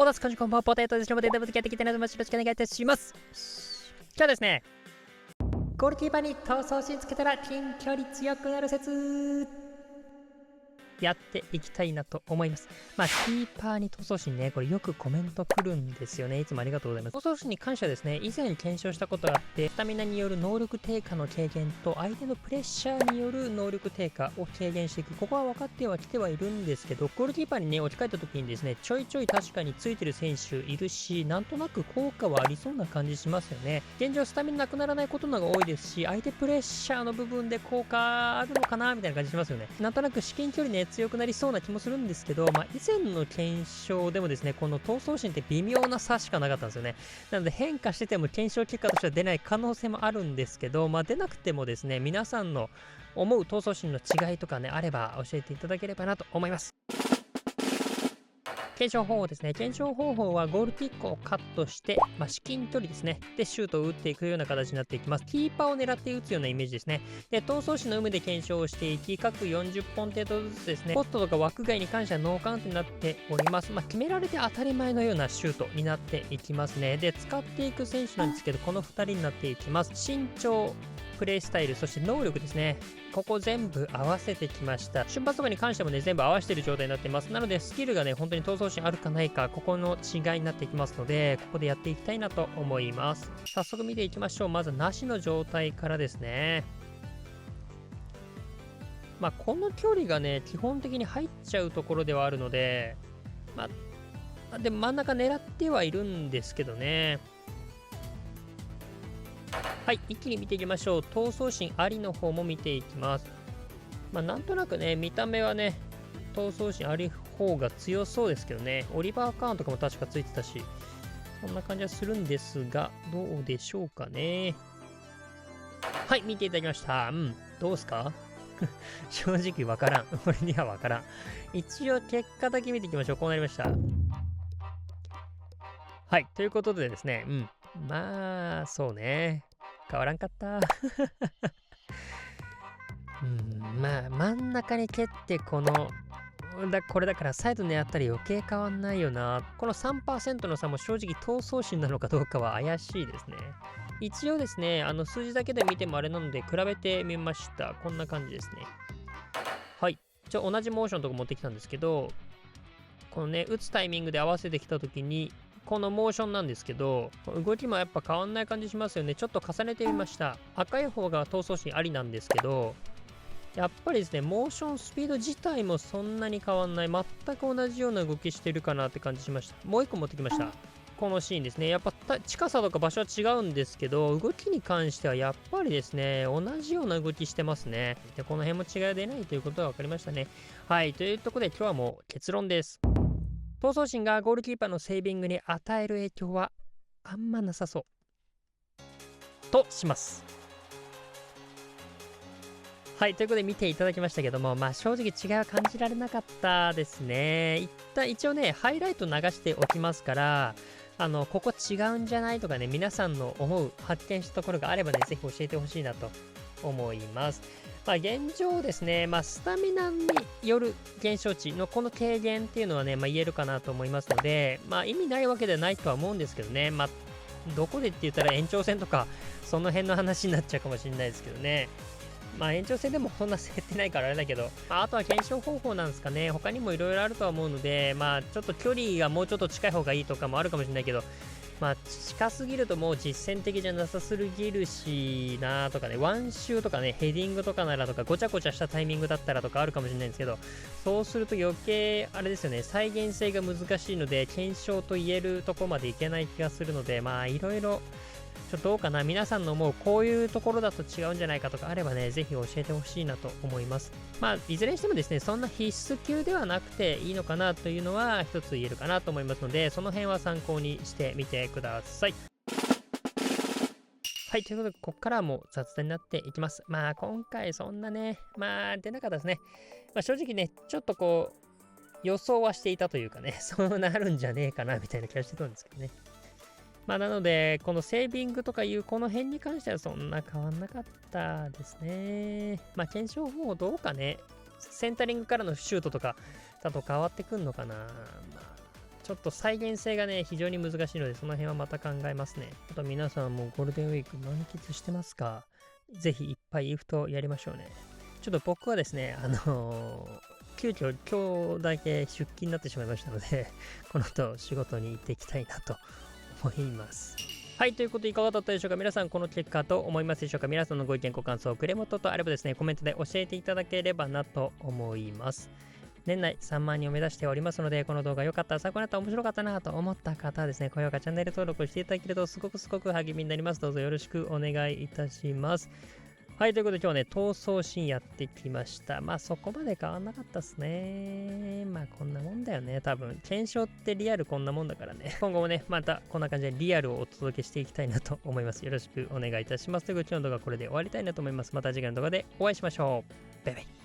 おだすこんにちは、ポテトです。今日もデータぶつけてきてね、よろしくお願いいたします。今日ですね、ゴールキーパーに逃走心つけたら近距離強くなる説やっていきたいなと思います。キーパーに逃走心ね、これよくコメント来るんですよね。いつもありがとうございます。逃走心に関してはですね、以前検証したことがあって、スタミナによる能力低下の軽減と、相手のプレッシャーによる能力低下を軽減していく。ここは分かってはきてはいるんですけど、ゴールキーパーにね、置き換えた時にですね、ちょいちょい確かについてる選手いるし、なんとなく効果はありそうな感じしますよね。現状スタミナなくならないことの方が多いですし、相手プレッシャーの部分で効果あるのかなみたいな感じしますよね。なんとなく至近距離ね、強くなりそうな気もするんですけど、以前の検証でもですね、この闘争心って微妙な差しかなかったんですよね。なので変化してても検証結果としては出ない可能性もあるんですけど、出なくてもですね、皆さんの思う闘争心の違いとかね、あれば教えていただければなと思います。検証方法ですね。検証方法はゴールキックをカットして、至近距離ですね。で、シュートを打っていくような形になっていきます。キーパーを狙って打つようなイメージですね。で、闘争心の有無で検証をしていき、各40本程度ずつですね、ポストとか枠外に関してはノーカウントになっております。決められて当たり前のようなシュートになっていきますね。で、使っていく選手なんですけど、この2人になっていきます。身長、プレイスタイル、そして能力ですね。ここ全部合わせてきました。瞬発とかに関してもね、全部合わせている状態になっています。なので、スキルがね、本当に闘争心あるかないか、ここの違いになっていきますので、ここでやっていきたいなと思います。早速見ていきましょう。まず、なしの状態からですね。この距離がね、基本的に入っちゃうところではあるので、でも真ん中狙ってはいるんですけどね。はい、一気に見ていきましょう。闘争心ありの方も見ていきます。なんとなくね、見た目はね、闘争心あり方が強そうですけどね、オリバー・カーンとかも確かついてたし、そんな感じはするんですが、どうでしょうかね。はい、見ていただきました。どうですか正直わからん。俺にはわからん。一応結果だけ見ていきましょう。こうなりました。はい、ということでですね、そうね。変わらんかった。真ん中に蹴ってこれだからサイド狙ったら余計変わんないよな。この 3% の差も正直闘争心なのかどうかは怪しいですね。一応ですね、数字だけで見てもあれなので比べてみました。こんな感じですね。はい。同じモーションとか持ってきたんですけど、このね、打つタイミングで合わせてきたときに、このモーションなんですけど、動きもやっぱ変わんない感じしますよね。ちょっと重ねてみました。赤い方が闘争心ありなんですけど、やっぱりですね、モーションスピード自体もそんなに変わんない。全く同じような動きしてるかなって感じしました。もう一個持ってきました。このシーンですね。やっぱ近さとか場所は違うんですけど、動きに関してはやっぱりですね、同じような動きしてますね。で、この辺も違いが出ないということが分かりましたね。はい、というところで今日はもう結論です。闘争心がゴールキーパーのセービングに与える影響はあんまなさそう。とします。はい、ということで見ていただきましたけども、正直違いは感じられなかったですね。一応ね、ハイライト流しておきますから、ここ違うんじゃないとかね、皆さんの思う、発見したところがあればね、ぜひ教えてほしいなと思います。現状ですね、スタミナによる減少値のこの軽減っていうのはね、言えるかなと思いますので、意味ないわけではないとは思うんですけどね、どこでって言ったら延長戦とか、その辺の話になっちゃうかもしれないですけどね。延長戦でもそんな減ってないからあれだけど、あとは検証方法なんですかね。他にもいろいろあるとは思うので、ちょっと距離がもうちょっと近い方がいいとかもあるかもしれないけど、近すぎるともう実践的じゃなさすぎるしなとかね、ワンシューとかね、ヘディングとかならとか、ごちゃごちゃしたタイミングだったらとかあるかもしれないんですけど、そうすると余計、あれですよね、再現性が難しいので、検証と言えるとこまでいけない気がするので、いろいろ、どうかな、皆さんの思うこういうところだと違うんじゃないかとかあればね、ぜひ教えてほしいなと思います。いずれにしてもですね、そんな必須級ではなくていいのかなというのは一つ言えるかなと思いますので、その辺は参考にしてみてください。はい、ということで、ここからはもう雑談になっていきます。今回そんなね、出なかったですね。正直ね、ちょっと予想はしていたというかね、そうなるんじゃねえかなみたいな気がしてたんですけどね。なので、このセービングとかいうこの辺に関してはそんな変わんなかったですね。検証方法どうかね。センタリングからのシュートとかだと変わってくんのかな。ちょっと再現性がね、非常に難しいので、その辺はまた考えますね。あと皆さんもゴールデンウィーク満喫してますか？ぜひいっぱいイフトやりましょうね。ちょっと僕はですね、急遽今日だけ出勤になってしまいましたので、この後仕事に行っていきたいなと思います。はい、ということでいかがだったでしょうか？皆さんこの結果と思いますでしょうか？皆さんのご意見ご感想、クレモトとあればですね、コメントで教えていただければなと思います。年内3万人を目指しておりますので、この動画良かったら、参考になったら面白かったなと思った方はですね、高評価、チャンネル登録していただけるとすごく励みになります。どうぞよろしくお願いいたします。はい、ということで今日はね、闘争シーンやってきました。まあそこまで変わんなかったっすね。まあこんなもんだよね、多分。検証ってリアルこんなもんだからね。今後もね、またこんな感じでリアルをお届けしていきたいなと思います。よろしくお願いいたします。ということで今日の動画はこれで終わりたいなと思います。また次回の動画でお会いしましょう。バイバイ。